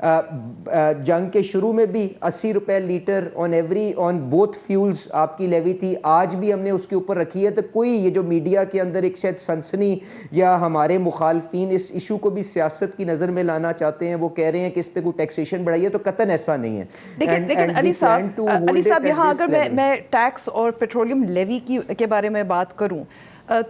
جنگ کے شروع میں بھی 80 روپے لیٹر آن بوتھ فیولز آپ کی لیوی تھی, آج بھی ہم نے اس کے اوپر رکھی ہے. تو کوئی یہ جو میڈیا کے اندر ایک شاید سنسنی یا ہمارے مخالفین اس ایشو کو بھی سیاست کی نظر میں لانا چاہتے ہیں, وہ کہہ رہے ہیں کہ اس پہ کوئی ٹیکسیشن بڑھائی ہے, تو قطعاً ایسا نہیں ہے. لیکن علی صاحب یہاں اگر میں ٹیکس اور پیٹرولیم لیوی کے بارے میں بات کروں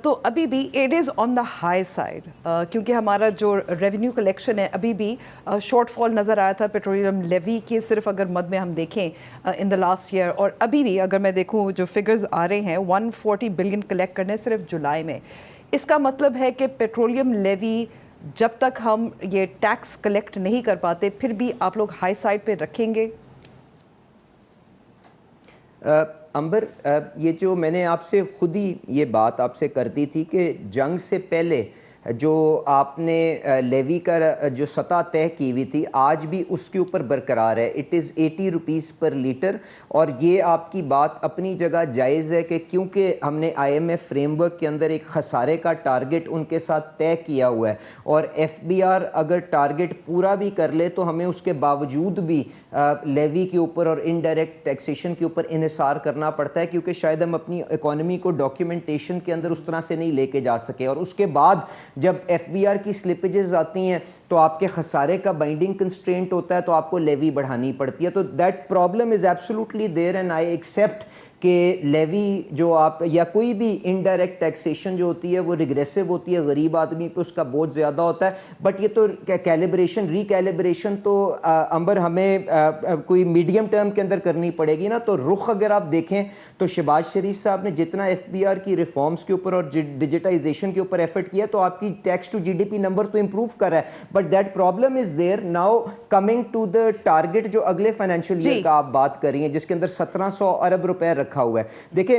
تو ابھی بھی it is on the high side, کیونکہ ہمارا جو ریونیو کلیکشن ہے ابھی بھی شارٹ فال نظر آیا تھا پیٹرولیم لیوی کے, صرف اگر مد میں ہم دیکھیں ان دا لاسٹ ایئر, اور ابھی بھی اگر میں دیکھوں جو فگرز آ رہے ہیں 140 بلین کلیکٹ کرنے صرف جولائی میں. اس کا مطلب ہے کہ پیٹرولیم لیوی جب تک ہم یہ ٹیکس کلیکٹ نہیں کر پاتے پھر بھی آپ لوگ ہائی سائڈ پہ رکھیں گے؟ امبر, یہ جو میں نے آپ سے خود ہی یہ بات آپ سے کر دی تھی کہ جنگ سے پہلے جو آپ نے لیوی کا جو سطح طے کی ہوئی تھی آج بھی اس کے اوپر برقرار ہے. It is 80 rupees per litre, اور یہ آپ کی بات اپنی جگہ جائز ہے کہ کیونکہ ہم نے IMF فریم ورک کے اندر ایک خسارے کا ٹارگٹ ان کے ساتھ طے کیا ہوا ہے, اور FBR اگر ٹارگٹ پورا بھی کر لے تو ہمیں اس کے باوجود بھی لیوی کے اوپر اور انڈائریکٹ ٹیکسیشن کے اوپر انحصار کرنا پڑتا ہے, کیونکہ شاید ہم اپنی اکانومی کو ڈاکیومنٹیشن کے اندر اس طرح سے نہیں لے کے جا سکے, اور اس کے بعد جب FBR کی سلپیجز آتی ہیں تو آپ کے خسارے کا بائنڈنگ کنسٹرینٹ ہوتا ہے, تو آپ کو لیوی بڑھانی پڑتی ہے. تو that problem is absolutely there, and I accept کہ لیوی جو آپ یا کوئی بھی انڈائریکٹ ٹیکسیشن جو ہوتی ہے وہ ریگریسو ہوتی ہے, غریب آدمی پہ اس کا بوجھ زیادہ ہوتا ہے, بٹ یہ تو کیلیبریشن ریکیلیبریشن تو امبر ہمیں کوئی میڈیم ٹرم کے اندر کرنی پڑے گی نا. تو رخ اگر آپ دیکھیں تو شہباز شریف صاحب نے جتنا FBR کی ریفارمز کے اوپر اور ڈیجیٹائزیشن کے اوپر ایفرٹ کیا تو آپ کی ٹیکس ٹو GDP نمبر تو امپروو کر رہا ہے, but that problem is there. Now coming to the target جو اگلے فائنینشیل ایئر کا آپ بات کر رہی ہیں جس کے اندر 1700 ارب روپے رکھا ہوا ہے. دیکھیں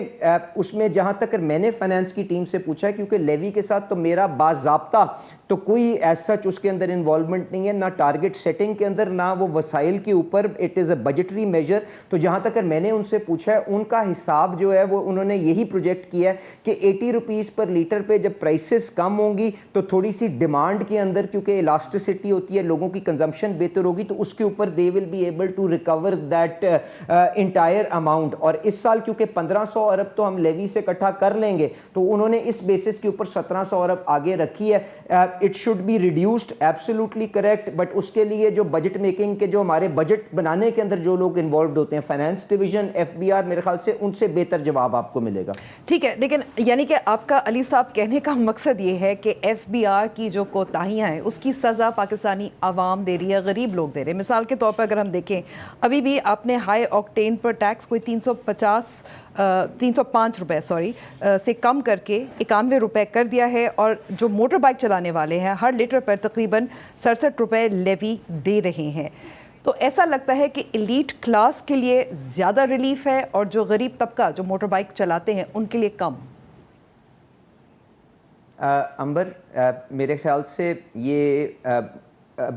اس میں جہاں تک میں نے فائنانس کی ٹیم سے پوچھا ہے, کیونکہ لیوی کے ساتھ تو میرا باضابطہ تو کوئی ایز سچ اس کے اندر انوالومنٹ نہیں ہے, نہ ٹارگٹ سیٹنگ کے اندر نہ وہ وسائل کے اوپر, اٹ از اے بجٹری میجر. تو جہاں تک میں نے ان سے پوچھا ہے ان کا حساب جو ہے وہ انہوں نے یہی پروجیکٹ کیا ہے کہ 80 روپیز پر لیٹر پہ جب پرائسز کم ہوں گی تو تھوڑی سی ڈیمانڈ کے اندر کیونکہ الاسٹیسٹی ہوتی ہے, لوگوں کی کنزمپشن بہتر ہوگی, تو اس کے اوپر they will be able to recover that entire amount. اور اس سال کیونکہ 1500 ارب تو ہم لیوی سے اکٹھا کر لیں گے, تو انہوں نے اس بیسس کے اوپر 1700 ارب آگے رکھی ہے. It should be reduced, absolutely correct, but اس کے لیے جو بجٹ میکنگ کے جو ہمارے بجٹ بنانے کے اندر جو لوگ انوالوڈ ہوتے ہیں, فائنانس ڈویژن, FBR, میرے خیال سے ان سے بہتر جواب آپ کو ملے گا. ٹھیک ہے, لیکن یعنی کہ آپ کا علی صاحب کہنے کا مقصد یہ ہے کہ FBR کی جو کوتاہیاں ہیں اس کی سزا پاکستانی عوام دے رہی ہے, غریب لوگ دے رہے ہیں. مثال کے طور پر اگر ہم دیکھیں ابھی بھی آپ نے ہائی آکٹین پر ٹیکس کوئی 305 روپے سے کم کر کے 91 روپے کر دیا ہے, اور جو موٹر بائک چلانے والے ہیں ہر لیٹر پر تقریباً 67 روپے لیوی دے رہے ہیں. تو ایسا لگتا ہے کہ ایلیٹ کلاس کے لیے زیادہ ریلیف ہے اور جو غریب طبقہ جو موٹر بائک چلاتے ہیں ان کے لیے کم. امبر, میرے خیال سے یہ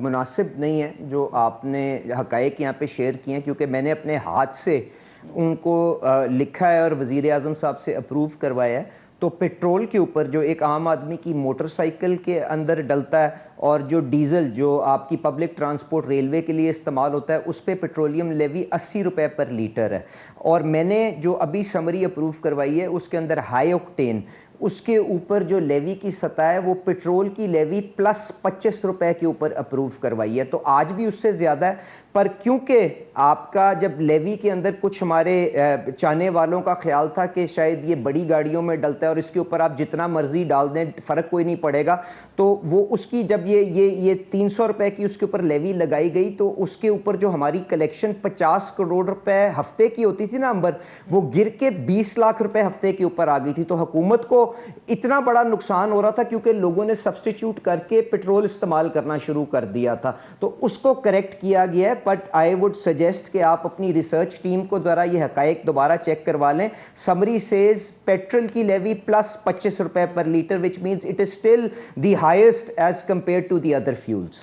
مناسب نہیں ہے جو آپ نے حقائق یہاں پہ شیئر کیے ہیں, کیونکہ میں نے اپنے ہاتھ سے ان کو لکھا ہے اور وزیر اعظم صاحب سے اپروو کروایا ہے. تو پیٹرول کے اوپر جو ایک عام آدمی کی موٹر سائیکل کے اندر ڈلتا ہے اور جو ڈیزل جو آپ کی پبلک ٹرانسپورٹ ریلوے کے لیے استعمال ہوتا ہے اس پہ پیٹرولیم لیوی 80 روپے پر لیٹر ہے. اور میں نے جو ابھی سمری اپروو کروائی ہے اس کے اندر ہائی آکٹین, اس کے اوپر جو لیوی کی سطح ہے وہ پیٹرول کی لیوی پلس 25 روپے کے اوپر اپروو کروائی ہے. تو آج بھی اس سے زیادہ ہے, پر کیونکہ آپ کا جب لیوی کے اندر کچھ ہمارے چاہنے والوں کا خیال تھا کہ شاید یہ بڑی گاڑیوں میں ڈلتا ہے اور اس کے اوپر آپ جتنا مرضی ڈال دیں فرق کوئی نہیں پڑے گا, تو وہ اس کی جب یہ 300 روپے کی اس کے اوپر لیوی لگائی گئی تو اس کے اوپر جو ہماری کلیکشن 50 کروڑ روپے ہفتے کی ہوتی تھی نا امبر, وہ گر کے 20 لاکھ روپے ہفتے کے اوپر آ گئی تھی. تو حکومت کو اتنا بڑا نقصان ہو رہا تھا کیونکہ لوگوں نے سبسٹیٹیوٹ کر کے پیٹرول استعمال کرنا شروع کر دیا تھا. تو اس کو کریکٹ کیا گیا ہے, بٹ آئی وڈ سجیسٹ کہ آپ اپنی ریسرچ ٹیم کو ذرا یہ حقائق دوبارہ چیک کروا لیں. سمری سیز پیٹرول کی لیوی پلس 25 روپے پر litre, which means it is still the highest as compare to the other fuels.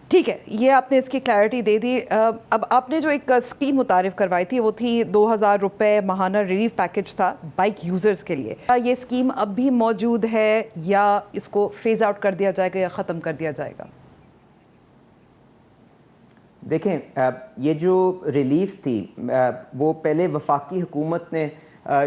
ٹھیک ہے, یہ آپ نے اس کی کلیئرٹی دے دی. اب آپ نے جو ایک اسکیم متعارف کروائی تھی وہ تھی 2000 روپے ماہانہ ریلیف پیکج تھا بائک یوزرز کے لیے. کیا یہ اسکیم اب بھی موجود ہے یا اس کو فیز آؤٹ کر دیا جائے گا یا ختم کر دیا جائے گا؟ دیکھیں یہ جو ریلیف تھی وہ پہلے وفاقی حکومت نے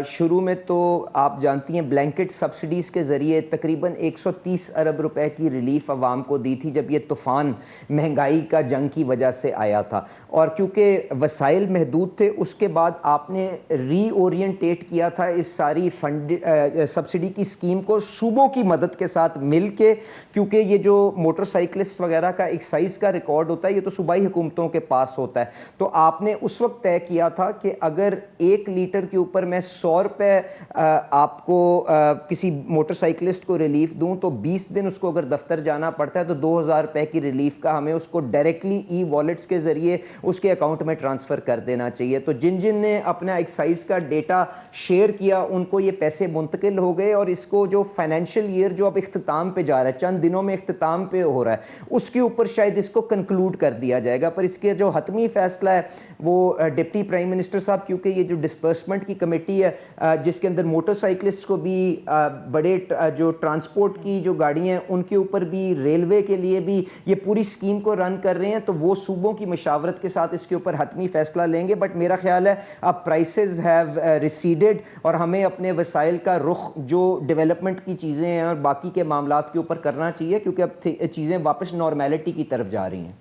شروع میں تو آپ جانتی ہیں بلینکٹ سبسڈیز کے ذریعے تقریباً 130 ارب روپے کی ریلیف عوام کو دی تھی جب یہ طوفان مہنگائی کا جنگ کی وجہ سے آیا تھا، اور کیونکہ وسائل محدود تھے اس کے بعد آپ نے ری اورینٹیٹ کیا تھا اس ساری سبسڈی کی اسکیم کو صوبوں کی مدد کے ساتھ مل کے، کیونکہ یہ جو موٹر سائیکلسٹ وغیرہ کا ایکسائز کا ریکارڈ ہوتا ہے یہ تو صوبائی حکومتوں کے پاس ہوتا ہے، تو آپ نے اس وقت طے کیا تھا کہ اگر 1 لیٹر کے اوپر میں 100 روپے آپ کو کسی موٹر سائیکلسٹ کو ریلیف دوں تو 20 دن اس کو اگر دفتر جانا پڑتا ہے تو 2000 روپے کی ریلیف کا ہمیں اس کو ڈائریکٹلی ای والیٹس کے ذریعے اس کے اکاؤنٹ میں ٹرانسفر کر دینا چاہیے. تو جن نے اپنا ایکسائز کا ڈیٹا شیئر کیا ان کو یہ پیسے منتقل ہو گئے، اور اس کو جو فائنینشیل ایئر جو اب اختتام پہ جا رہا ہے، چند دنوں میں اختتام پہ ہو رہا ہے، اس کے اوپر شاید اس کو کنکلوڈ کر دیا جائے گا. پر اس کے جو حتمی فیصلہ ہے وہ ڈپٹی پرائم منسٹر صاحب، کیونکہ یہ جو ڈسپرسمنٹ کی کمیٹی ہے جس کے اندر موٹر سائیکلسٹ کو بھی بڑے جو ٹرانسپورٹ کی جو گاڑیاں ہیں ان کے اوپر بھی، ریلوے کے لیے بھی یہ پوری اسکیم کو رن کر رہے ہیں، تو وہ صوبوں کی مشاورت کے ساتھ اس کے اوپر حتمی فیصلہ لیں گے. بٹ میرا خیال ہے اب پرائسز ہیو ریسیڈڈ اور ہمیں اپنے وسائل کا رخ جو ڈیولپمنٹ کی چیزیں ہیں اور باقی کے معاملات کے اوپر کرنا چاہیے، کیونکہ اب چیزیں واپس نارمیلٹی کی طرف جا رہی ہیں.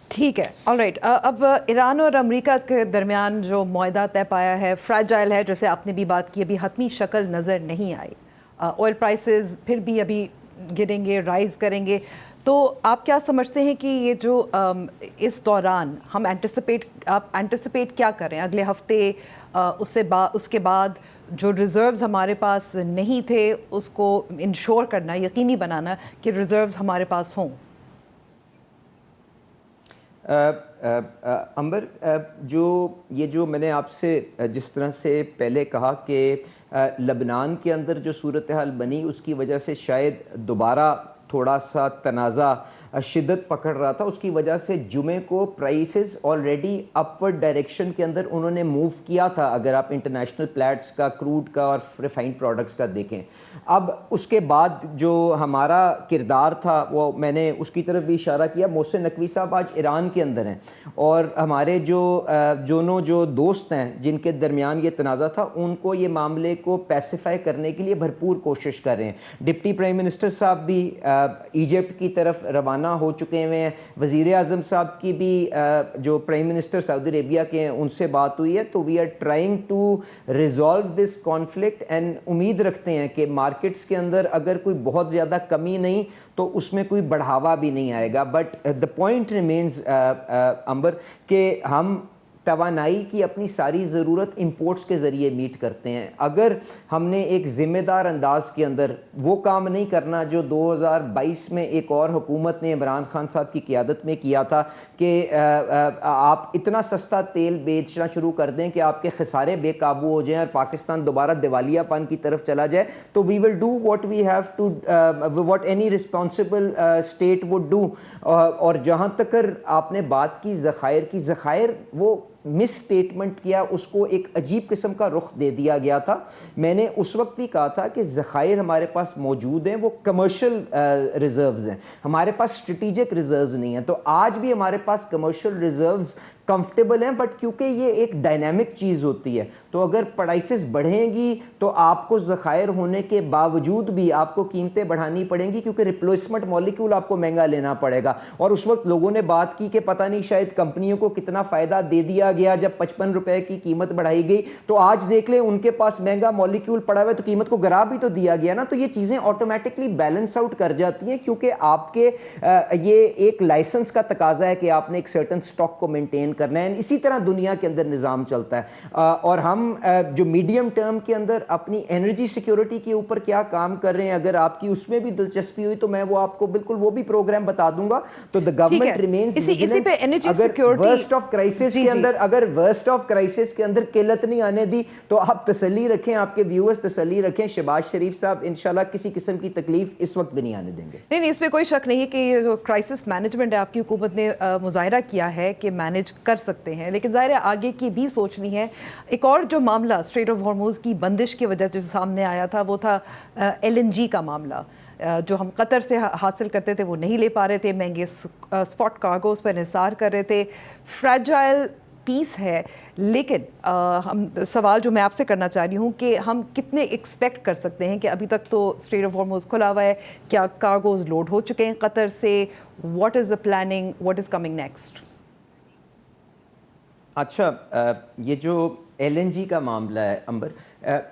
ٹھیک ہے، آل رائٹ. اب ایران اور امریکہ کے درمیان جو معاہدہ طے پایا ہے فریجائل ہے، جیسے آپ نے بھی بات کی، ابھی حتمی شکل نظر نہیں آئی. آئل پرائسز پھر بھی ابھی گریں گے، رائز کریں گے، تو آپ کیا سمجھتے ہیں کہ یہ جو اس دوران ہم انٹیسپیٹ کیا کریں اگلے ہفتے، اس کے بعد جو ریزروز ہمارے پاس نہیں تھے اس کو انشور کرنا، یقینی بنانا کہ ریزروز ہمارے پاس ہوں؟ امبر، جو میں نے آپ سے جس طرح سے پہلے کہا کہ لبنان کے اندر جو صورتحال بنی اس کی وجہ سے شاید دوبارہ تھوڑا سا تنازع شدت پکڑ رہا تھا، اس کی وجہ سے جمعے کو پرائسز آلریڈی اپورڈ ڈائریکشن کے اندر انہوں نے موو کیا تھا، اگر آپ انٹرنیشنل پلیٹس کا، کروڈ کا اور ریفائنڈ پروڈکٹس کا دیکھیں. اب اس کے بعد جو ہمارا کردار تھا وہ میں نے اس کی طرف بھی اشارہ کیا. محسن نقوی صاحب آج ایران کے اندر ہیں اور ہمارے جو دوست ہیں جن کے درمیان یہ تنازع تھا ان کو یہ معاملے کو پیسیفائی کرنے کے لیے بھرپور کوشش کر رہے ہیں. ڈپٹی پرائم منسٹر صاحب بھی ایجپٹ کی طرف روانہ ہو چکے ہوئے ہیں. وزیر اعظم صاحب کی بھی جو پرائم منسٹر سعودی عربیہ کے ہیں ان سے بات ہوئی ہے. تو we are trying to resolve this conflict and امید رکھتے ہیں کہ مارکیٹس کے اندر اگر کوئی بہت زیادہ کمی نہیں تو اس میں کوئی بڑھاوا بھی نہیں آئے گا. بٹ دا پوائنٹ ریمینز امبر کہ ہم توانائی کی اپنی ساری ضرورت امپورٹس کے ذریعے میٹ کرتے ہیں. اگر ہم نے ایک ذمہ دار انداز کے اندر وہ کام نہیں کرنا جو 2022 میں ایک اور حکومت نے عمران خان صاحب کی قیادت میں کیا تھا کہ آپ اتنا سستا تیل بیچنا شروع کر دیں کہ آپ کے خسارے بے قابو ہو جائیں اور پاکستان دوبارہ دیوالیہ پن کی طرف چلا جائے, تو we will do what we have to what any responsible state would do. اور جہاں تک آپ نے بات کی ذخائر وہ مس اسٹیٹمنٹ کیا, اس کو ایک عجیب قسم کا رخ دے دیا گیا تھا. میں نے اس وقت بھی کہا تھا کہ ذخائر ہمارے پاس موجود ہیں, وہ کمرشل ریزروز ہیں, ہمارے پاس اسٹریٹجک ریزروز نہیں ہیں. تو آج بھی ہمارے پاس کمرشل ریزروز کمفرٹیبل ہیں, بٹ کیونکہ یہ ایک ڈائنامک چیز ہوتی ہے تو اگر پرائسز بڑھیں گی تو آپ کو ذخائر ہونے کے باوجود بھی آپ کو قیمتیں بڑھانی پڑیں گی, کیونکہ ریپلیسمنٹ مالیکول آپ کو مہنگا لینا پڑے گا. اور اس وقت لوگوں نے بات کی کہ پتہ نہیں شاید کمپنیوں کو کتنا فائدہ دے دیا گیا جب 55 روپے کی قیمت بڑھائی گئی, تو آج دیکھ لیں ان کے پاس مہنگا مالیکول پڑا ہوا ہے تو قیمت کو گرا بھی تو دیا گیا نا. تو یہ چیزیں آٹومیٹکلی بیلنس آؤٹ کر جاتی ہیں, کیونکہ آپ کے یہ ایک لائسنس کا تقاضا ہے کہ آپ نے ایک سرٹن سٹاک کو مینٹین کرنا ہے. اسی طرح دنیا کے اندر نظام چلتا ہے. اور ہم جو میڈیم ٹرم کے اندر اپنی انرجی سیکیورٹی کے اوپر کیا کام کر رہے ہیں, اگر آپ کی اس میں بھی دلچسپی ہوئی تو میں وہ آپ کو بالکل وہ بھی پروگرام بتا دوں گا. تو the government remains vigilant. اگر ورسٹ آف کرائسس کے اندر قلت نہیں آنے دی تو آپ تسلی رکھیں, آپ کے ویورز تسلی رکھیں, شہباز شریف صاحب انشاءاللہ کسی قسم کی تکلیف اس وقت بھی نہیں آنے دیں گے. نہیں, اس میں کوئی شک نہیں ہے کہ یہ جو کرائسس مینجمنٹ ہے آپ کی حکومت نے مظاہرہ کیا ہے کہ مینج کر سکتے ہیں, لیکن ظاہر ہے آگے کی بھی سوچنی ہے. ایک اور جو معاملہ اسٹریٹ آف ہارموز کی بندش کی وجہ سے جو سامنے آیا تھا وہ تھا LNG کا معاملہ. جو ہم قطر سے حاصل کرتے تھے وہ نہیں لے پا رہے تھے, مہنگے اسپاٹ کارگوز پر انحصار کر رہے تھے. فریجائل پیس ہے, لیکن ہم سوال جو میں آپ سے کرنا چاہ رہی ہوں کہ ہم کتنے ایکسپیکٹ کر سکتے ہیں کہ ابھی تک تو اسٹریٹ آف ہارموز کھلا ہوا ہے, کیا کارگوز لوڈ ہو چکے ہیں قطر سے, what is the planning, what is coming next? اچھا, یہ جو ایل این جی کا معاملہ ہے امبر,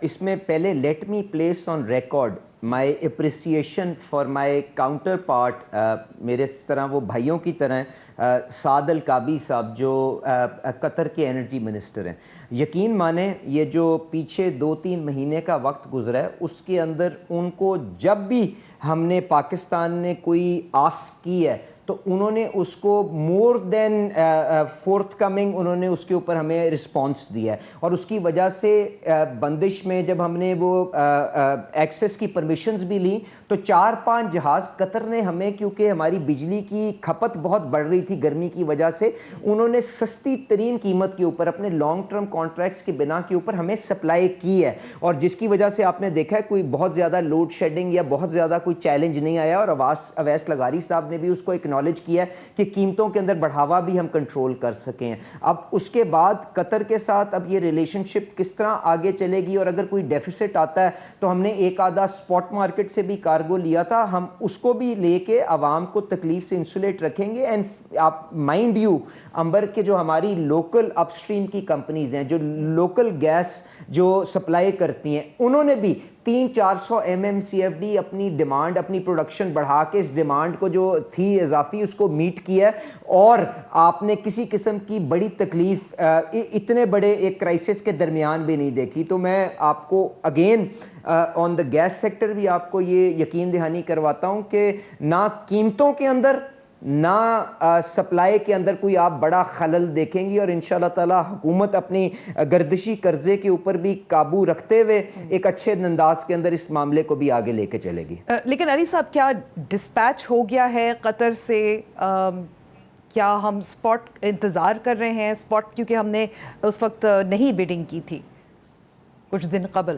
اس میں پہلے let me place on record my appreciation for my counter part, میرے اس طرح وہ بھائیوں کی طرح ہیں, سعد الکابی صاحب جو قطر کے انرجی منسٹر ہیں. یقین مانیں یہ جو پیچھے 2-3 مہینے کا وقت گزرا ہے اس کے اندر ان کو جب بھی ہم نے پاکستان نے کوئی آسک کی ہے تو انہوں نے اس کو مور دین فورتھ کمنگ انہوں نے اس کے اوپر ہمیں رسپانس دیا ہے. اور اس کی وجہ سے بندش میں جب ہم نے وہ ایکسیس کی پرمیشنز بھی لی تو 4-5 جہاز قطر نے ہمیں, کیونکہ ہماری بجلی کی کھپت بہت بڑھ رہی تھی گرمی کی وجہ سے, انہوں نے سستی ترین قیمت کے اوپر اپنے لانگ ٹرم کانٹریکٹس کی بنا کے اوپر ہمیں سپلائی کی ہے. اور جس کی وجہ سے آپ نے دیکھا ہے کوئی بہت زیادہ لوڈ شیڈنگ یا بہت زیادہ کوئی چیلنج نہیں آیا. اور اویس لغاری صاحب نے بھی اس کو اکنالج کیا ہے کہ قیمتوں کے اندر بڑھاوا بھی ہم کنٹرول کر سکیں ہیں. اب اس کے بعد قطر کے ساتھ اب یہ ریلیشن شپ کس طرح آگے چلے گی, اور اگر کوئی ڈیفیسٹ آتا ہے تو ہم نے ایک آدھا اسپاٹ مارکیٹ سے بھی کارگو لیا تھا, ہم اس کو بھی لے کے عوام کو تکلیف سے انسولیٹ رکھیں گے. اینڈ آپ مائنڈ یو امبر کے جو ہماری لوکل اپ اسٹریم کی کمپنیز ہیں جو لوکل گیس جو سپلائی کرتی ہیں, انہوں نے بھی 300-400 MMCFD اپنی ڈیمانڈ, اپنی پروڈکشن بڑھا کے اس ڈیمانڈ کو جو تھی اضافی اس کو میٹ کیا ہے. اور آپ نے کسی قسم کی بڑی تکلیف اتنے بڑے ایک کرائسس کے درمیان بھی نہیں دیکھی. تو میں آپ کو again on the gas sector بھی آپ کو یہ یقین دہانی کرواتا ہوں کہ نہ قیمتوں کے اندر نہ سپلائی کے اندر کوئی آپ بڑا خلل دیکھیں گی, اور انشاءاللہ تعالی حکومت اپنی گردشی قرضے کے اوپر بھی قابو رکھتے ہوئے ایک اچھے انداز کے اندر اس معاملے کو بھی آگے لے کے چلے گی. لیکن علی صاحب, کیا ڈسپیچ ہو گیا ہے قطر سے؟ کیا ہم اسپاٹ انتظار کر رہے ہیں اسپاٹ, کیونکہ ہم نے اس وقت نہیں بیڈنگ کی تھی کچھ دن قبل؟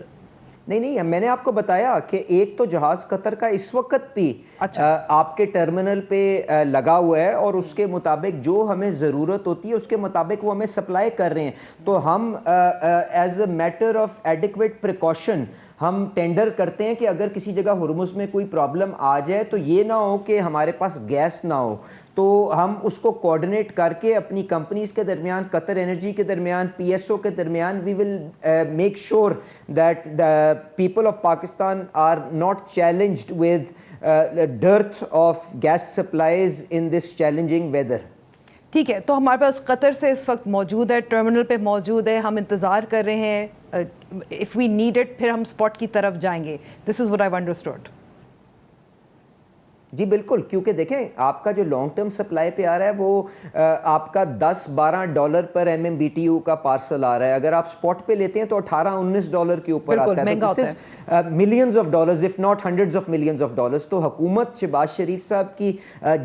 نہیں, میں نے آپ کو بتایا کہ ایک تو جہاز قطر کا اس وقت بھی آپ کے ٹرمینل پہ لگا ہوا ہے, اور اس کے مطابق جو ہمیں ضرورت ہوتی ہے اس کے مطابق وہ ہمیں سپلائی کر رہے ہیں. تو ہم as a matter of adequate precaution ہم ٹینڈر کرتے ہیں کہ اگر کسی جگہ ہرمز میں کوئی پرابلم آ جائے تو یہ نہ ہو کہ ہمارے پاس گیس نہ ہو, تو ہم اس کو کوآرڈینیٹ کر کے اپنی کمپنیز کے درمیان, قطر انرجی کے درمیان, پی ایس او کے درمیان, we will make sure that the people of Pakistan are not challenged with dearth of gas supplies in this challenging weather. ٹھیک ہے, تو ہمارے پاس قطر سے اس وقت موجود ہے, ٹرمینل پہ موجود ہے, ہم انتظار کر رہے ہیں, اف وی نیڈ اٹ پھر ہم اسپاٹ کی طرف جائیں گے. دس از واٹ آئی انڈرسٹوڈ. جی بالکل, کیونکہ دیکھیں آپ کا جو لانگ ٹرم سپلائی پہ آ رہا ہے وہ آپ کا $10-12 پر MMBTU کا پارسل آ رہا ہے. اگر آپ اسپاٹ پہ لیتے ہیں تو $18-19 کے اوپر آتا ہے. مہنگا ہوتا ہے, millions of dollars if not hundreds of millions of dollars. تو حکومت شہباز شریف صاحب کی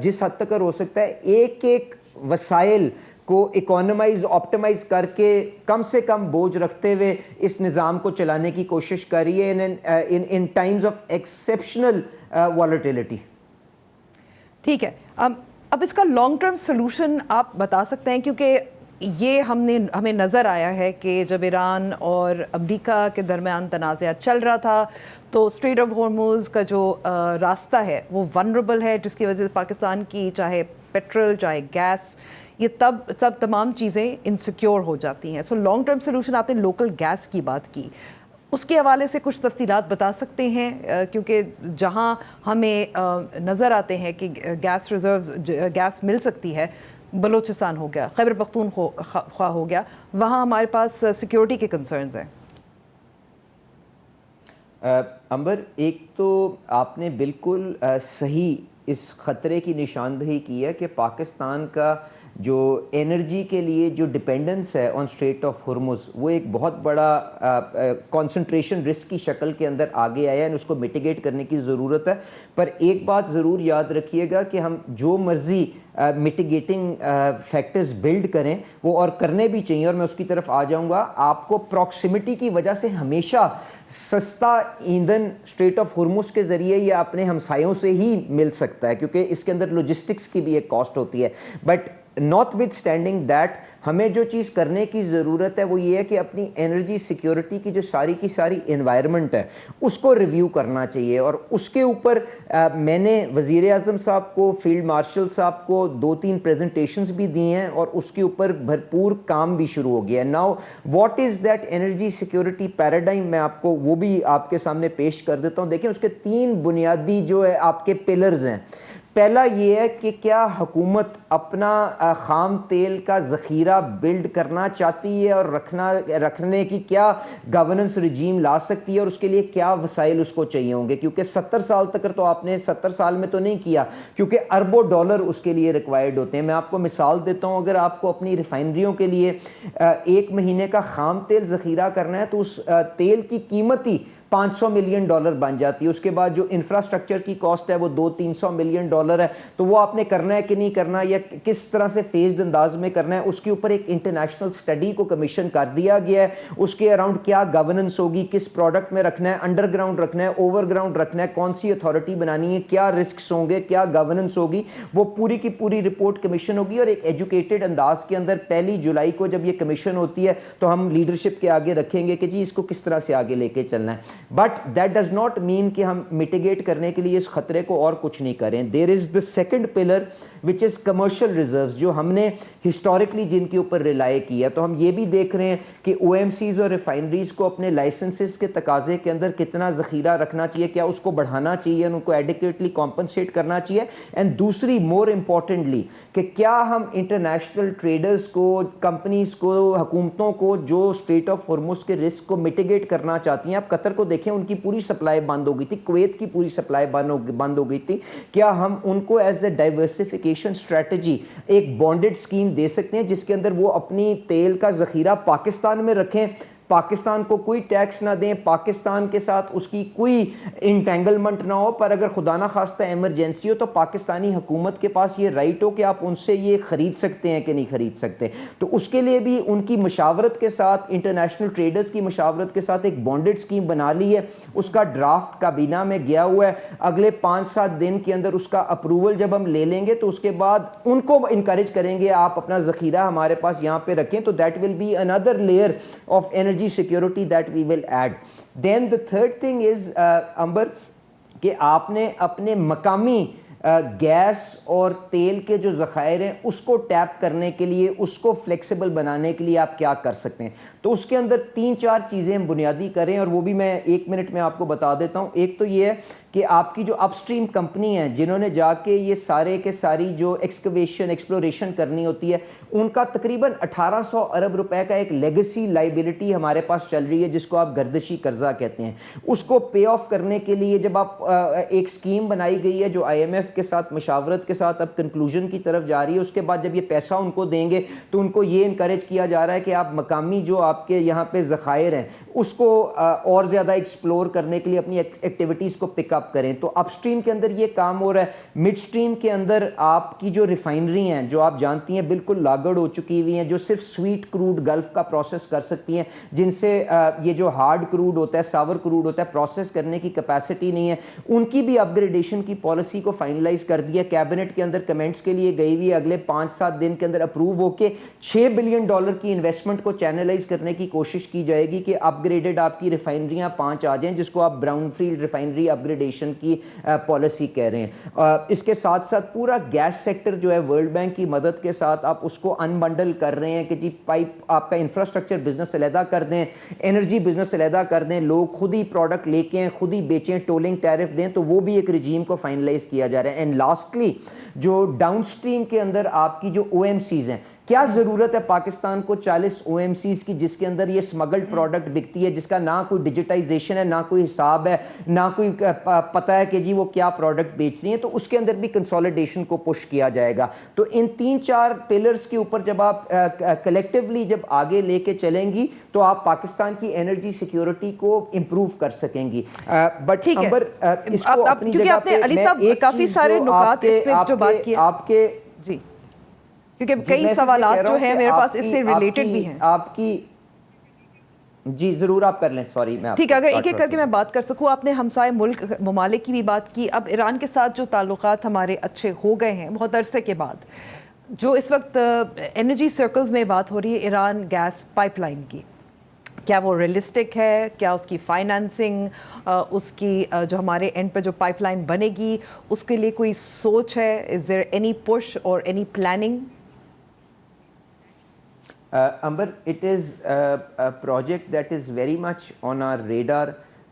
جس حد تک ہو سکتا ہے ایک ایک وسائل کو اکانومائز آپٹیمائز کر کے کم سے کم بوجھ رکھتے ہوئے اس نظام کو چلانے کی کوشش کر رہی ہے ان ٹائمز آف ایکسیپشنل والیٹیلٹی. ٹھیک ہے, اب اس کا لانگ ٹرم سلوشن آپ بتا سکتے ہیں, کیونکہ یہ ہمیں نظر آیا ہے کہ جب ایران اور امریکہ کے درمیان تنازعہ چل رہا تھا تو اسٹریٹ آف ہارموز کا جو راستہ ہے وہ ونریبل ہے, جس کی وجہ سے پاکستان کی چاہے پیٹرول چاہے گیس یہ سب تمام چیزیں انسیکیور ہو جاتی ہیں. سو لانگ ٹرم سلوشن آپ نے لوکل گیس کی بات کی, اس کے حوالے سے کچھ تفصیلات بتا سکتے ہیں, کیونکہ جہاں ہمیں نظر آتے ہیں کہ گیس ریزروز گیس مل سکتی ہے, بلوچستان ہو گیا, خیبر پختونخوا ہو گیا, وہاں ہمارے پاس سیکیورٹی کے کنسرنز ہیں. امبر, ایک تو آپ نے بالکل صحیح اس خطرے کی نشاندہی کی ہے کہ پاکستان کا جو انرجی کے لیے جو ڈپینڈنس ہے آن اسٹریٹ آف ہرمز وہ ایک بہت بڑا کانسنٹریشن رسک کی شکل کے اندر آگے آیا ہے، اس کو میٹیگیٹ کرنے کی ضرورت ہے. پر ایک بات ضرور یاد رکھیے گا کہ ہم جو مرضی میٹیگیٹنگ فیکٹرز بلڈ کریں وہ اور کرنے بھی چاہیے، اور میں اس کی طرف آ جاؤں گا. آپ کو پراکسیمٹی کی وجہ سے ہمیشہ سستا ایندھن اسٹریٹ آف ہرمز کے ذریعے یا اپنے ہمسایوں سے ہی مل سکتا ہے، کیونکہ اس کے اندر لاجسٹکس کی بھی ایک کاسٹ ہوتی ہے. But not with standing that ہمیں جو چیز کرنے کی ضرورت ہے وہ یہ ہے کہ اپنی انرجی سیکیورٹی کی جو ساری کی ساری انوائرمنٹ ہے اس کو ریویو کرنا چاہیے. اور اس کے اوپر میں نے وزیر اعظم صاحب کو، فیلڈ مارشل صاحب کو 2-3 پریزنٹیشنز بھی دی ہیں اور اس کے اوپر بھرپور کام بھی شروع ہو گیا ہے. Now what is that energy security paradigm, میں آپ کو وہ بھی آپ کے سامنے پیش کر دیتا ہوں. دیکھیں اس کے 3 بنیادی جو ہے آپ کے پلرز ہیں. پہلا یہ ہے کہ کیا حکومت اپنا خام تیل کا ذخیرہ بلڈ کرنا چاہتی ہے اور رکھنے کی کیا گورننس رجیم لا سکتی ہے، اور اس کے لیے کیا وسائل اس کو چاہیے ہوں گے. کیونکہ 70 سال تک تو آپ نے 70 سال میں تو نہیں کیا، کیونکہ اربوں ڈالر اس کے لیے ریکوائرڈ ہوتے ہیں. میں آپ کو مثال دیتا ہوں، اگر آپ کو اپنی ریفائنریوں کے لیے 1 مہینے کا خام تیل ذخیرہ کرنا ہے تو اس تیل کی قیمت ہی $500 ملین بن جاتی ہے. اس کے بعد جو انفراسٹرکچر کی کاسٹ ہے وہ $200-300 ملین ہے. تو وہ آپ نے کرنا ہے کہ نہیں کرنا، یا کس طرح سے فیزڈ انداز میں کرنا ہے، اس کے اوپر ایک انٹرنیشنل سٹڈی کو کمیشن کر دیا گیا ہے. اس کے اراؤنڈ کیا گورننس ہوگی، کس پروڈکٹ میں رکھنا ہے، انڈر گراؤنڈ رکھنا ہے، اوور گراؤنڈ رکھنا ہے، کون سی اتھارٹی بنانی ہے، کیا رسکس ہوں گے، کیا گورننس ہوگی، وہ پوری کی پوری رپورٹ کمیشن ہوگی. اور ایک ایجوکیٹڈ انداز کے اندر 1 جولائی کو جب یہ کمیشن ہوتی ہے تو ہم لیڈرشپ کے آگے رکھیں گے کہ جی اس کو کس طرح سے آگے لے کے چلنا ہے. But that does not mean کہ ہم میٹیگیٹ کرنے کے لیے اس خطرے کو اور کچھ نہیں کریں. There is the second pillar which is commercial reserves, جو ہم نے ہسٹوریکلی جن کے اوپر ریلائی کیا. تو ہم یہ بھی دیکھ رہے ہیں کہ او ایم سیز اور ریفائنریز کو اپنے لائسنسز کے تقاضے کے اندر کتنا ذخیرہ رکھنا چاہیے، کیا اس کو بڑھانا چاہیے، ان کو ایڈیکویٹلی کمپنسیٹ کرنا چاہیے. اینڈ دوسری مور امپورٹنٹلی کہ کیا ہم انٹرنیشنل ٹریڈرز کو، کمپنیز کو، حکومتوں کو جو اسٹریٹ آف ہرمز کے رسک کو میٹیگیٹ کرنا چاہتی ہیں. آپ قطر کو دیکھیں، ان کی پوری سپلائی بند ہو گئی تھی، کویت کی پوری سپلائی بند ہو گئی تھی. کیا ہم ان کو ایز اے ڈائیورسفیکیشن اسٹریٹجی ایک بانڈڈ اسکیم دے سکتے ہیں جس کے اندر وہ اپنی تیل کا ذخیرہ پاکستان میں رکھیں، پاکستان کو کوئی ٹیکس نہ دیں، پاکستان کے ساتھ اس کی کوئی انٹینگلمنٹ نہ ہو، پر اگر خدا نہ خواستہ ایمرجنسی ہو تو پاکستانی حکومت کے پاس یہ رائٹ ہو کہ آپ ان سے یہ خرید سکتے ہیں کہ نہیں خرید سکتے. تو اس کے لیے بھی ان کی مشاورت کے ساتھ، انٹرنیشنل ٹریڈرز کی مشاورت کے ساتھ ایک بانڈڈ اسکیم بنا لی ہے. اس کا ڈرافٹ کابینہ میں گیا ہوا ہے. اگلے 5-7 دن کے اندر اس کا اپروول جب ہم لے لیں گے تو اس کے بعد ان کو انکریج کریں گے آپ اپنا ذخیرہ ہمارے پاس یہاں پہ رکھیں. تو that will be another layer of energy security that we will add. Then the third thing is Amber کہ آپ نے اپنے مقامی گیس اور تیل کے جو ذخائر ہیں اس کو ٹیپ کرنے کے لیے، اس کو فلیکسیبل بنانے کے لیے آپ کیا کر سکتے ہیں. تو اس کے اندر 3-4 چیزیں ہم بنیادی کریں اور وہ بھی میں 1 منٹ میں آپ کو بتا دیتا ہوں. ایک تو یہ ہے کہ آپ کی جو اپ اسٹریم کمپنی ہیں جنہوں نے جا کے یہ سارے کے ساری جو ایکسپلوریشن کرنی ہوتی ہے، ان کا تقریباً 1800 ارب روپے کا ایک لیگیسی لائبلٹی ہمارے پاس چل رہی ہے جس کو آپ گردشی قرضہ کہتے ہیں. اس کو پے آف کرنے کے لیے جب آپ ایک اسکیم بنائی گئی ہے جو آئی ایم ایف کے ساتھ مشاورت کے ساتھ اب کنکلوژن کی طرف جا رہی ہے. اس کے بعد جب یہ پیسہ ان کو دیں گے تو ان کو یہ انکریج کیا جا رہا ہے کہ آپ مقامی جو آپ کے یہاں پہ ذخائر ہیں اس کو اور زیادہ ایکسپلور کرنے کے لیے اپنی ایکٹیویٹیز کو پک اپ کریں. تو اپ اسٹریم کے اندر یہ کام ہو رہا ہے. مڈ اسٹریم کے اندر آپ کی جو ریفائنری ہیں جو آپ جانتی ہیں بالکل لاگڑ ہو چکی ہوئی ہیں، جو صرف سویٹ کروڈ گلف کا پروسیس کر سکتی ہیں، جن سے یہ جو ہارڈ کروڈ ہوتا ہے، ساور کروڈ ہوتا ہے، پروسیس کرنے کی کیپیسٹی نہیں ہے، ان کی بھی اپ گریڈیشن کی پالیسی کو فائنلائز کر دیا. کیبنٹ کے اندر کمنٹس کے لیے گئی ہوئی، اگلے 5-7 دن کے اندر اپروو ہو کے $6 بلین کی انویسٹمنٹ کو چینلائز کرنے کی کوشش کی جائے گی کہ اپ گریڈڈ آپ کی ریفائنریاں 5 آ جائیں، جس کو آپ براؤن فیلڈ ریفائنری اپ گریڈیشن کی پالیسی کہہ رہے ہیں. اس کے ساتھ ساتھ پورا گیس سیکٹر جو ہے ورلڈ بینک کی مدد کے ساتھ آپ اس کو انبنڈل کر رہے ہیں کہ جی پائپ آپ کا انفراسٹرکچر بزنس علیحدہ کر دیں، انرجی بزنس علیحدہ کر دیں، لوگ خود ہی پروڈکٹ لے کے خود ہی بیچیں، ٹولنگ ٹیرف دیں. تو وہ بھی ایک رجیم کو فائنلائز کیا جا رہا ہے. اینڈ لاسٹلی جو ڈاؤن اسٹریم کے اندر آپ کی جو او ایم سیز ہیں، کیا ضرورت ہے پاکستان کو 40 OMCs کی جس کے اندر یہ سمگلڈ پروڈکٹ بکتی ہے، جس کا نہ کوئی ڈیجیٹائزیشن ہے، نہ کوئی حساب ہے، نہ کوئی پتہ ہے کہ جی وہ کیا پروڈکٹ بیچ رہی ہیں. تو اس کے اندر بھی کنسولیڈیشن کو پش کیا جائے گا. تو ان 3-4 پلرز کے اوپر جب آپ کلیکٹیولی جب آگے لے کے چلیں گی تو آپ پاکستان کی انرجی سیکیورٹی کو امپروو کر سکیں گی. بٹ امبر اس کو اپنی کیونکہ جگہ آپ نے پہ علی میں صاحب ایک کافی چیز سارے جو نکات اس پہ جو بات کی آپ کے جی، کیونکہ کئی سوالات جو ہیں میرے پاس اس سے ریلیٹڈ بھی ہیں. آپ کی جی ضرور آپ کر لیں، سوری میں ٹھیک ہے. اگر ایک ایک کر کے میں بات کر سکوں، آپ نے ہمسائے ملک ممالک کی بھی بات کی. اب ایران کے ساتھ جو تعلقات ہمارے اچھے ہو گئے ہیں بہت عرصے کے بعد، جو اس وقت انرجی سرکلز میں بات ہو رہی ہے ایران گیس پائپ لائن کی، کیا وہ ریئلسٹک ہے؟ کیا اس کی فائنانسنگ، اس کی جو ہمارے اینڈ پہ جو پائپ لائن بنے گی اس کے لیے کوئی سوچ ہے؟ از دیر اینی پش اور any planning? Amber, it is a project that is very much on our radar.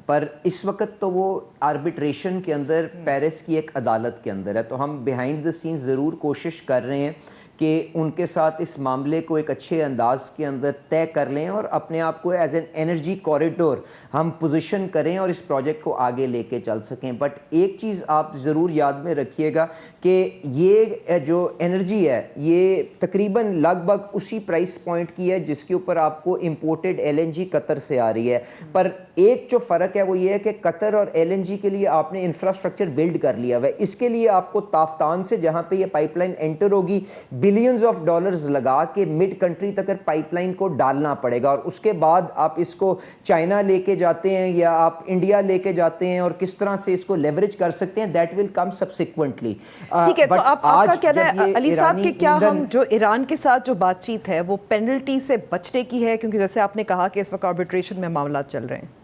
پر اس وقت تو وہ آربیٹریشن کے اندر پیرس کی ایک عدالت کے اندر ہے. تو ہم بیہائنڈ دا سین ضرور کوشش کر رہے ہیں کہ ان کے ساتھ اس معاملے کو ایک اچھے انداز کے اندر طے کر لیں اور اپنے آپ کو ایز این انرجی کوریڈور ہم پوزیشن کریں اور اس پروجیکٹ کو آگے لے کے چل سکیں. بٹ ایک چیز آپ ضرور یاد میں رکھیے گا کہ یہ جو انرجی ہے یہ تقریباً لگ بھگ اسی پرائس پوائنٹ کی ہے جس کے اوپر آپ کو امپورٹڈ LNG قطر سے آ رہی ہے. پر ایک جو فرق ہے وہ یہ ہے کہ قطر اور LNG کے لیے آپ نے انفراسٹرکچر بلڈ کر لیا ہوا ہے. اس کے لیے آپ کو تافتان سے جہاں پہ یہ پائپ لائن انٹر ہوگی بلینز آف ڈالرز لگا کے مڈ کنٹری تک پائپ لائن کو ڈالنا پڑے گا. اور اس کے بعد آپ اس کو چائنا لے کے جاتے ہیں یا آپ انڈیا لے کے جاتے ہیں اور کس طرح سے اس کو لیوریج کر سکتے ہیں، دیٹ ول کم سبسیکوینٹلی. ٹھیک ہے. تو آپ کا کہنا ہے علی صاحب کہ کیا ہم جو ایران کے ساتھ جو بات چیت ہے وہ پینلٹی سے بچنے کی ہے؟ کیونکہ جیسے آپ نے کہا کہ اس وقت آربیٹریشن میں معاملات چل رہے ہیں.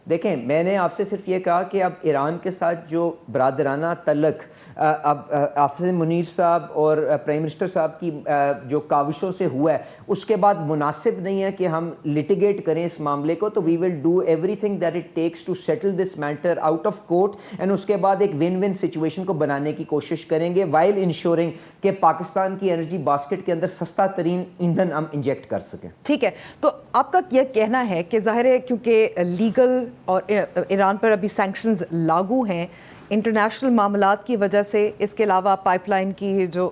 دیکھیں میں نے آپ سے صرف یہ کہا کہ اب ایران کے ساتھ جو برادرانہ تعلق اب حافظ منیر صاحب اور پرائم منسٹر صاحب کی جو کاوشوں سے ہوا ہے اس کے بعد مناسب نہیں ہے کہ ہم لٹیگیٹ کریں اس معاملے کو. تو we will do everything that it takes to settle this matter out of court and اس کے بعد ایک ون ون سچویشن کو بنانے کی کوشش کریں گے وائل انشورنگ کہ پاکستان کی انرجی باسکٹ کے اندر سستا ترین ایندھن ہم انجیکٹ کر سکیں. ٹھیک ہے. تو آپ کا یہ کہنا ہے کہ ظاہر ہے کیونکہ لیگل اور ایران پر ابھی سینکشنز لاگو ہیں انٹرنیشنل معاملات کی وجہ سے، اس کے علاوہ پائپ لائن کی جو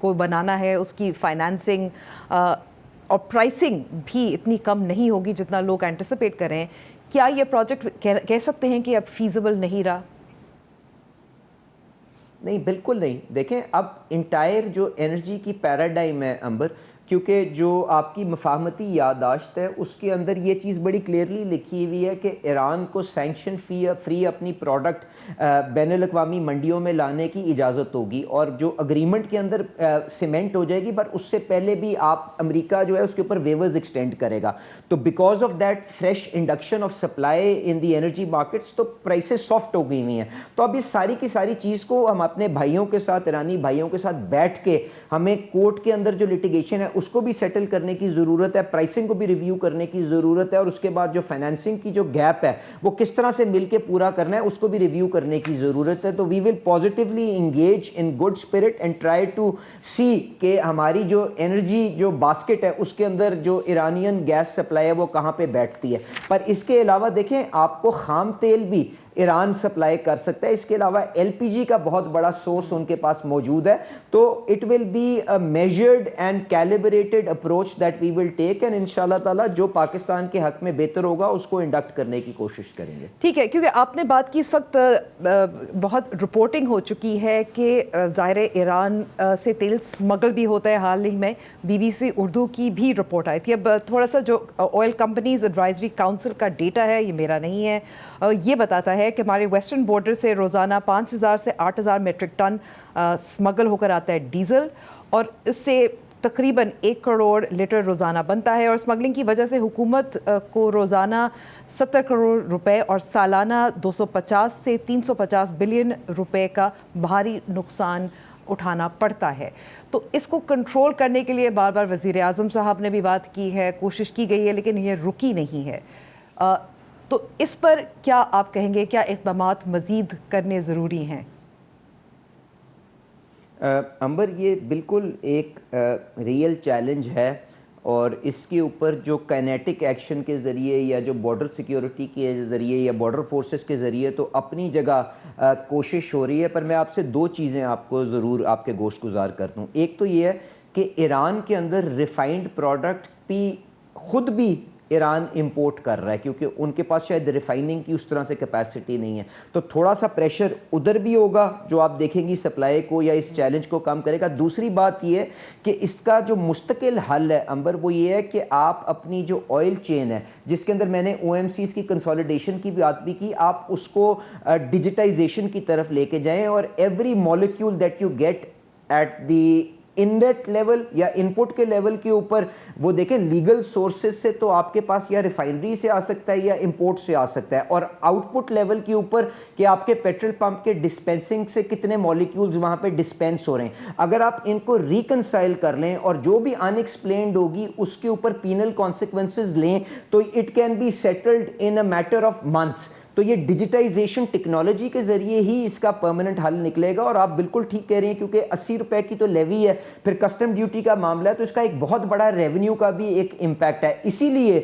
کو بنانا ہے اس کی فائنانسنگ اور پرائسنگ بھی اتنی کم نہیں ہوگی جتنا لوگ اینٹیسپیٹ کر رہے ہیں. کیا یہ پروجیکٹ کہہ سکتے ہیں کہ اب فیزیبل نہیں رہا؟ نہیں بالکل نہیں. دیکھیں اب انٹائر جو انرجی کی پیراڈائم ہے امبر، کیونکہ جو آپ کی مفاہمتی یادداشت ہے اس کے اندر یہ چیز بڑی کلیئرلی لکھی ہوئی ہے کہ ایران کو سینکشن فری اپنی پروڈکٹ بین الاقوامی منڈیوں میں لانے کی اجازت ہوگی اور جو اگریمنٹ کے اندر سیمنٹ ہو جائے گی. پر اس سے پہلے بھی آپ امریکہ جو ہے اس کے اوپر ویورز ایکسٹینڈ کرے گا. تو because of that fresh induction of supply in the energy markets تو پرائسز سافٹ ہو گئی ہوئی ہیں. تو اب اس ساری کی ساری چیز کو ہم اپنے بھائیوں کے ساتھ ایرانی بھائیوں کے ساتھ بیٹھ کے ہمیں کورٹ کے اندر جو لٹیگیشن ہے اس کو بھی سیٹل کرنے کی ضرورت ہے، پرائسنگ کو بھی ریویو کرنے کی ضرورت ہے اور اس کے بعد جو فائنانسنگ کی جو گیپ ہے وہ کس طرح سے مل کے پورا کرنا ہے اس کو بھی ریویو کرنے کی ضرورت ہے. تو we will positively engage in good spirit and try to see کہ ہماری جو انرجی جو باسکٹ ہے اس کے اندر جو ایرانین گیس سپلائی ہے وہ کہاں پہ بیٹھتی ہے. پر اس کے علاوہ دیکھیں آپ کو خام تیل بھی ایران سپلائی کر سکتا ہے. اس کے علاوہ LPG کا بہت بڑا سورس ان کے پاس موجود ہے. تو it will be a measured and calibrated approach that we will take and انشاءاللہ تعالیٰ جو پاکستان کے حق میں بہتر ہوگا اس کو انڈکٹ کرنے کی کوشش کریں گے. ٹھیک ہے. کیونکہ آپ نے بات کی اس وقت بہت رپورٹنگ ہو چکی ہے کہ ظاہر ایران سے تیل سمگل بھی ہوتا ہے. حال ہی میں BBC اردو کی بھی رپورٹ آئی تھی. اب تھوڑا سا جو آئل کمپنیز ایڈوائزری کاؤنسل کا ڈیٹا ہے یہ میرا نہیں ہے، یہ بتاتا ہے کہ ہمارے ویسٹرن بارڈر سے روزانہ 5,000 سے 8,000 میٹرک ٹن سمگل ہو کر آتا ہے ڈیزل، اور اس سے تقریباً 1 کروڑ لیٹر روزانہ بنتا ہے. اور اسمگلنگ کی وجہ سے حکومت کو روزانہ 70 کروڑ روپے اور سالانہ 250 سے 350 بلین روپے کا بھاری نقصان اٹھانا پڑتا ہے. تو اس کو کنٹرول کرنے کے لیے بار بار وزیر اعظم صاحب نے بھی بات کی ہے، کوشش کی گئی ہے، لیکن یہ رکی نہیں ہے. تو اس پر کیا آپ کہیں گے؟ کیا اقدامات مزید کرنے ضروری ہیں؟ امبر یہ بالکل ایک ریئل چیلنج ہے، اور اس کے اوپر جو کائنیٹک ایکشن کے ذریعے یا جو بارڈر سیکیورٹی کے ذریعے یا بارڈر فورسز کے ذریعے تو اپنی جگہ کوشش ہو رہی ہے، پر میں آپ سے دو چیزیں آپ کو ضرور آپ کے گوشت گزار کر دوں۔ ایک تو یہ ہے کہ ایران کے اندر ریفائنڈ پروڈکٹ بھی خود بھی ایران امپورٹ کر رہا ہے، کیونکہ ان کے پاس شاید ریفائننگ کی اس طرح سے کیپیسٹی نہیں ہے، تو تھوڑا سا پریشر ادھر بھی ہوگا جو آپ دیکھیں گی سپلائی کو یا اس چیلنج کو کم کرے گا۔ دوسری بات یہ ہے کہ اس کا جو مستقل حل ہے امبر، وہ یہ ہے کہ آپ اپنی جو آئل چین ہے جس کے اندر میں نے او ایم سیز کی کنسولیڈیشن کی بات بھی کی، آپ اس کو ڈیجیٹائزیشن کی طرف لے کے جائیں، اور every molecule that you get at the inlet level یا انپٹ کے لیول کے اوپر وہ دیکھیں لیگل سورسز سے تو آپ کے پاس یا ریفائنری سے آ سکتا ہے یا امپورٹ سے آ سکتا ہے، اور آؤٹ پٹ لیول کے اوپر کہ آپ کے پیٹرول پمپ کے ڈسپینسنگ سے کتنے مولیکیولز وہاں پہ ڈسپینس ہو رہے ہیں، اگر آپ ان کو ریکنسائل کر لیں اور جو بھی ان ایکسپلینڈ ہوگی اس کے اوپر پینل کانسیکوینسز لیں تو it can be settled in a matter of months. تو یہ ڈیجیٹائزیشن ٹیکنالوجی کے ذریعے ہی اس کا پرماننٹ حل نکلے گا، اور آپ بالکل ٹھیک کہہ رہی ہیں کیونکہ 80 روپے کی تو لیوی ہے، پھر کسٹم ڈیوٹی کا معاملہ ہے، تو اس کا ایک بہت بڑا ریونیو کا بھی ایک امپیکٹ ہے۔ اسی لیے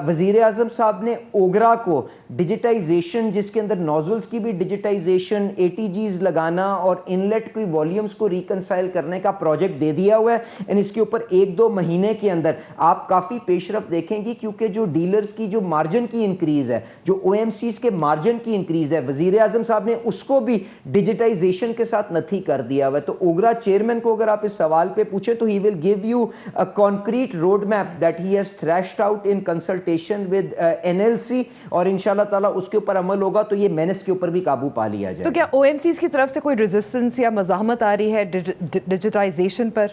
وزیر اعظم صاحب نے اوگرا کو ڈیجیٹائزیشن، جس کے اندر نوزلز کی بھی ڈیجیٹائزیشن، اے ٹی جیز لگانا اور انلیٹ کی والیومز کو ریکنسائل کرنے کا پروجیکٹ دے دیا ہوا ہے، اور اس کے اوپر 1-2 مہینے کے اندر آپ کافی پیش رفت دیکھیں گی، کیونکہ جو ڈیلرز کی جو مارجن کی انکریز ہے، جو او ایم سیز کے مارجن کی انکریز ہے، وزیر اعظم صاحب نے اس کو بھی ڈیجیٹائزیشن کے ساتھ نتھی کر دیا ہوا ہے۔ تو اوگرا چیئرمین کو اگر آپ اس سوال پہ پوچھیں تو he will give you a concrete road map that he has thrashed out in consultation with NLC، اور انشاءاللہ تعالیٰ اس کے اوپر عمل ہوگا تو یہ مینس کے اوپر بھی قابو پا لیا جائے۔ تو کیا او ایم سیز کی طرف سے کوئی ریزسٹنس یا مزاحمت آ رہی ہے ڈیجیٹائزیشن پر؟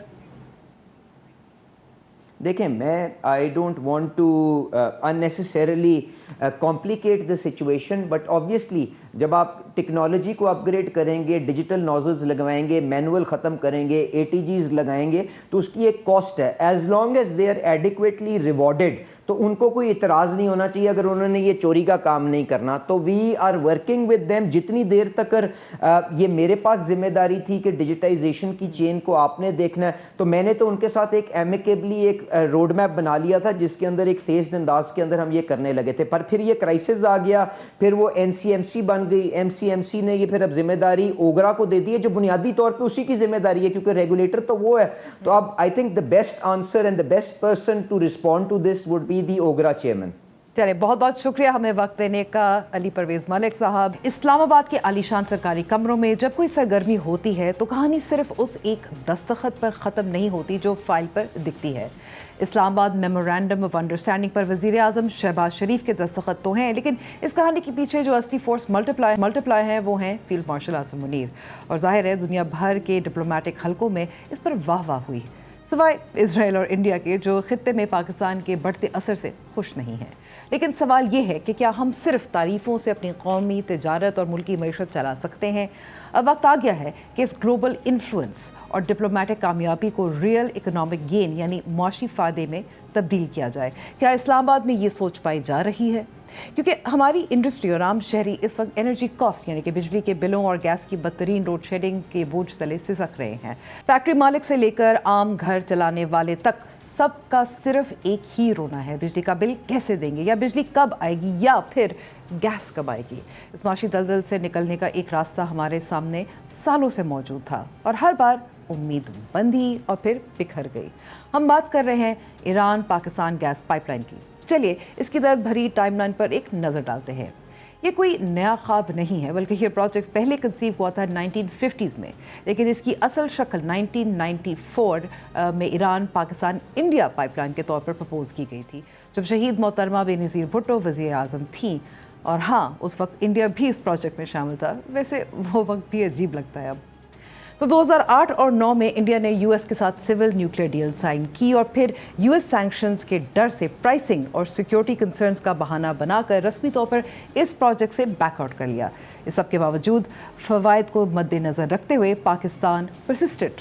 دیکھیں، میں I don't want to unnecessarily complicate the situation، but obviously جب آپ ٹیکنالوجی کو اپ گریڈ کریں گے، ڈیجیٹل نوزلز لگوائیں گے، مینول ختم کریں گے، اے ٹی جیز لگائیں گے، تو اس کی ایک کاسٹ ہے۔ As long as they are adequately rewarded تو ان کو کوئی اعتراض نہیں ہونا چاہیے اگر انہوں نے یہ چوری کا کام نہیں کرنا۔ تو we are working with them, جتنی دیر تک یہ میرے پاس ذمہ داری تھی کہ ڈیجیٹائزیشن کی چین کو آپ نے دیکھنا ہے، تو میں نے تو ان کے ساتھ ایک ایمیکیبلی ایک روڈ میپ بنا لیا تھا جس کے اندر ایک فیزڈ انداز کے اندر ہم یہ کرنے لگے تھے، پر پھر یہ کرائسس آ گیا، پھر وہ این سی ایم سی بن گئی، ایم سی ایم سی نے یہ پھر اب ذمہ داری اوگرا کو دے دی ہے، جو بنیادی طور پہ اسی کی ذمہ داری ہے کیونکہ ریگولیٹر تو وہ ہے۔ تو اب I think the best answer and the best person to respond to this would be the OGRA chairman. چلے، بہت بہت شکریہ ہمیں وقت دینے کا علی پرویز ملک صاحب۔ اسلام آباد کے عالیشان سرکاری کمروں میں جب کوئی سرگرمی ہوتی ہے تو کہانی صرف اس ایک دستخط پر ختم نہیں ہوتی جو فائل پر دکھتی ہے۔ اسلام آباد میمورینڈم آف انڈرسٹینڈنگ پر وزیر اعظم شہباز شریف کے دستخط تو ہیں، لیکن اس کہانی کے پیچھے جو اصلی فورس ملٹیپلائی ہیں وہ ہیں فیلڈ مارشل عاصم منیر، اور ظاہر ہے دنیا بھر کے ڈپلومیٹک حلقوں میں اس پر واہ واہ ہوئی، سوائے اسرائیل اور انڈیا کے جو خطے میں پاکستان کے بڑھتے اثر سے خوش نہیں ہیں۔ لیکن سوال یہ ہے کہ کیا ہم صرف تعریفوں سے اپنی قومی تجارت اور ملکی معیشت چلا سکتے ہیں؟ اب وقت آ گیا ہے کہ اس گلوبل انفلوئنس اور ڈپلومیٹک کامیابی کو ریئل اکنامک گین یعنی معاشی فائدے میں تبدیل کیا جائے۔ کیا اسلام آباد میں یہ سوچ پائی جا رہی ہے؟ کیونکہ ہماری انڈسٹری اور عام شہری اس وقت انرجی کاسٹ یعنی کہ بجلی کے بلوں اور گیس کی بدترین لوڈ شیڈنگ کے بوجھ تلے سسک رہے ہیں۔ فیکٹری مالک سے لے کر عام گھر چلانے والے تک سب کا صرف ایک ہی رونا ہے، بجلی کا بل کیسے دیں گے، یا بجلی کب آئے گی، یا پھر گیس کب آئے گی۔ اس معاشی دلدل سے نکلنے کا ایک راستہ ہمارے سامنے سالوں سے موجود تھا، اور ہر بار امید بندھی اور پھر بکھر گئی۔ ہم بات کر رہے ہیں Iran Pakistan gas pipeline کی۔ چلیے اس کی درد بھری ٹائم لائن پر ایک نظر ڈالتے ہیں۔ یہ کوئی نیا خواب نہیں ہے، بلکہ یہ پروجیکٹ پہلے کنسیو ہوا تھا 1950s میں، لیکن اس کی اصل شکل 1994 میں Iran Pakistan India pipe line کے طور پر پرپوز کی گئی تھی، جب شہید محترمہ بے نظیر بھٹو وزیر اعظم تھیں۔ اور ہاں، اس وقت انڈیا بھی اس پروجیکٹ میں شامل تھا، ویسے وہ وقت بھی عجیب لگتا ہے اب۔ تو 2008 اور 2009 میں انڈیا نے یو ایس کے ساتھ سول نیوکلیئر ڈیل سائن کی، اور پھر یو ایس سینکشنز کے ڈر سے پرائسنگ اور سیکیورٹی کنسرنز کا بہانہ بنا کر رسمی طور پر اس پروجیکٹ سے بیک آؤٹ کر لیا۔ اس سب کے باوجود فوائد کو مد نظر رکھتے ہوئے Pakistan پرسسٹڈ۔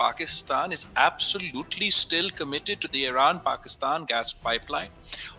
Pakistan is absolutely still committed to the Iran-Pakistan gas pipeline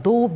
$2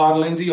RLNG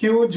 QG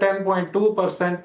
10.2%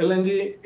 LNG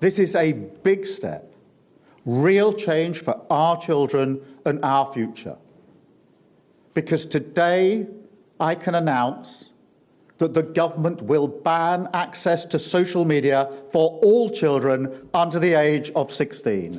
This is a big step, real change for our children and our future. Because today I can announce that the government will ban access to social media for all children under the age of 16.